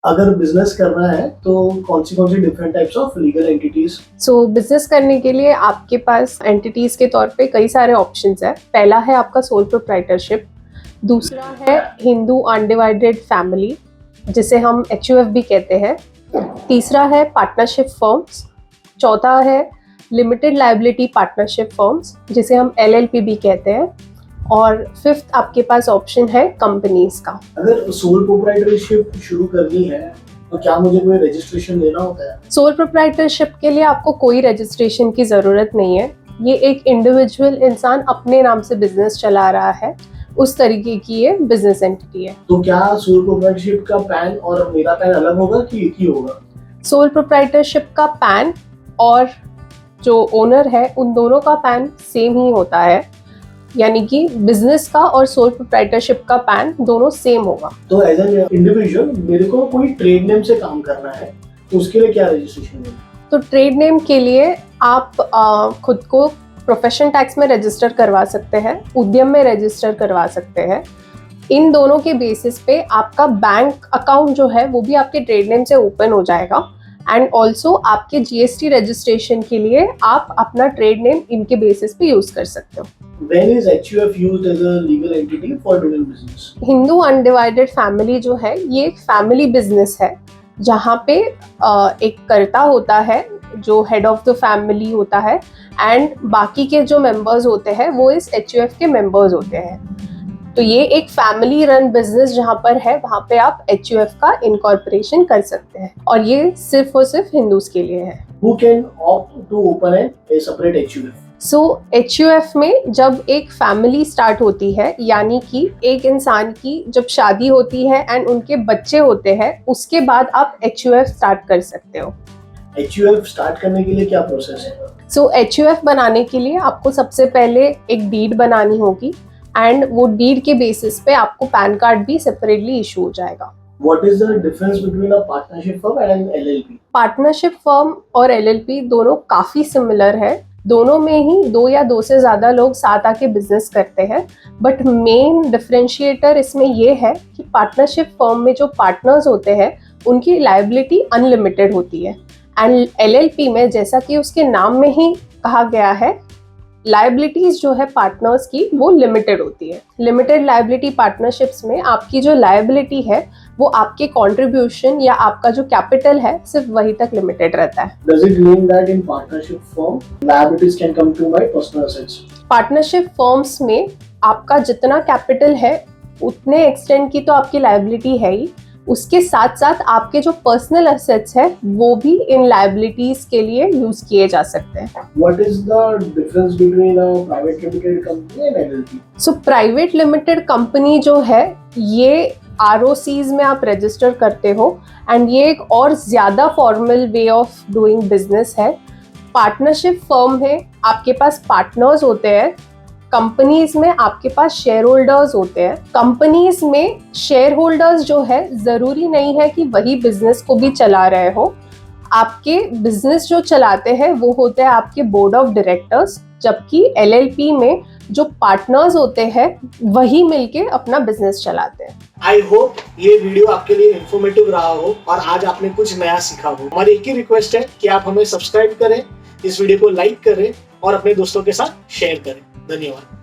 अगर बिजनेस करना है तो कौन सी different types of legal entities? So business करने के लिए आपके पास एंटिटीज के तौर पे कई सारे ऑप्शंस है। पहला है आपका सोल प्रोप्राइटरशिप, दूसरा है हिंदू अनडिवाइडेड फैमिली जिसे हम HUF भी कहते हैं, तीसरा है पार्टनरशिप फर्म्स, चौथा है लिमिटेड लायबिलिटी पार्टनरशिप फर्म्स जिसे हम LLP भी कहते हैं, और फिफ्थ आपके पास ऑप्शन है कंपनीज का। अगर सोल प्रोप्राइटरशिप शुरू करनी है तो क्या मुझे कोई रजिस्ट्रेशन लेना होता है? सोल प्रोप्राइटरशिप के लिए आपको कोई रजिस्ट्रेशन की ज़रूरत नहीं है। ये एक इंडिविजुअल इंसान अपने नाम से बिजनेस चला रहा है, उस तरीके की ये बिजनेस एंटिटी है। तो क्या सोल प्रोप्राइटरशिप का पैन और मेरा पैन अलग होगा कि एक ही होगा? सोल प्रोप्राइटरशिप का पैन और जो ओनर है उन दोनों का पैन सेम ही होता है, यानी कि बिजनेस का और सोल प्रोप्राइटरशिप का पैन दोनों सेम होगा। तो एज एन इंडिविजुअल मेरे को कोई ट्रेड नेम से काम करना है तो उसके लिए क्या रजिस्ट्रेशन है? तो ट्रेड नेम के लिए आप खुद को प्रोफेशन टैक्स में रजिस्टर करवा सकते हैं, उद्यम में रजिस्टर करवा सकते हैं। इन दोनों के बेसिस पे आपका बैंक अकाउंट जो है वो भी आपके ट्रेड नेम से ओपन हो जाएगा, एंड ऑल्सो आपके GST रजिस्ट्रेशन के लिए आप अपना ट्रेड नेम इनके बेसिस पे यूज कर सकते हो। When is HUF used as a legal entity for doing business? Hindu undivided family जो है ये एक फैमिली बिजनेस है जहाँ पे एक कर्ता होता है जो हेड ऑफ द फैमिली होता है, एंड बाकी के जो मेंबर्स होते हैं वो इस HUF के मेंबर्स होते हैं। तो ये एक फैमिली रन बिजनेस जहाँ पर है वहाँ पे आप HUF का इनकॉर्पोरेशन कर सकते हैं, और ये सिर्फ और सिर्फ हिंदूज के लिए है। Who can opt to open a separate HUF? So HUF में जब एक फैमिली स्टार्ट होती है, यानी कि एक इंसान की जब शादी होती है एंड उनके बच्चे होते हैं, उसके बाद आप HUF स्टार्ट कर सकते हो। HUF स्टार्ट करने के लिए क्या प्रोसेस है? सो HUF बनाने के लिए आपको सबसे पहले एक डीड बनानी होगी, एंड वो डीड के बेसिस पे आपको पैन कार्ड भी सेपरेटली इशू हो जाएगा। What is the difference between a partnership firm and an LLP? Partnership firm और LLP दोनों काफ़ी सिमिलर है, दोनों में ही 2 या 2 से ज़्यादा लोग साथ आके बिजनेस करते हैं, बट मेन डिफरेंशिएटर इसमें ये है कि पार्टनरशिप फर्म में जो पार्टनर्स होते हैं उनकी लायबिलिटी अनलिमिटेड होती है, एंड LLP में जैसा कि उसके नाम में ही कहा गया है, लायबिलिटीज जो है पार्टनर्स की वो लिमिटेड होती है। लिमिटेड लायबिलिटी पार्टनरशिप्स में आपकी जो लायबिलिटी है वो आपके कंट्रीब्यूशन या आपका जो कैपिटल है सिर्फ वही तक लिमिटेड रहता है। Does it mean that in partnership firm liabilities can come to my personal assets? Partnership firms में आपका जितना कैपिटल है उतने एक्सटेंड की तो आपकी लायबिलिटी है ही, उसके साथ साथ आपके जो पर्सनल एसेट्स है वो भी इन लायबिलिटीज के लिए यूज किए जा सकते हैं। What is the difference between a private limited company and LLP? So private limited company जो है ये ROCs में आप रजिस्टर करते हो, एंड ये एक और ज़्यादा formal way of doing business है। पार्टनरशिप फर्म है, आपके पास पार्टनर्स होते हैं, कंपनीज में आपके पास शेयर होल्डर्स होते हैं। कंपनीज में शेयर होल्डर्स जो है ज़रूरी नहीं है कि वही बिजनेस को भी चला रहे हो, आपके बिजनेस जो चलाते हैं वो होते हैं आपके बोर्ड ऑफ डायरेक्टर्स, जबकि LLP में जो पार्टनर्स होते हैं वही मिलके अपना बिजनेस चलाते हैं। आई होप ये वीडियो आपके लिए इंफॉर्मेटिव रहा हो और आज आपने कुछ नया सीखा हो। हमारी एक ही रिक्वेस्ट है कि आप हमें सब्सक्राइब करें, इस वीडियो को लाइक करें और अपने दोस्तों के साथ शेयर करें। धन्यवाद।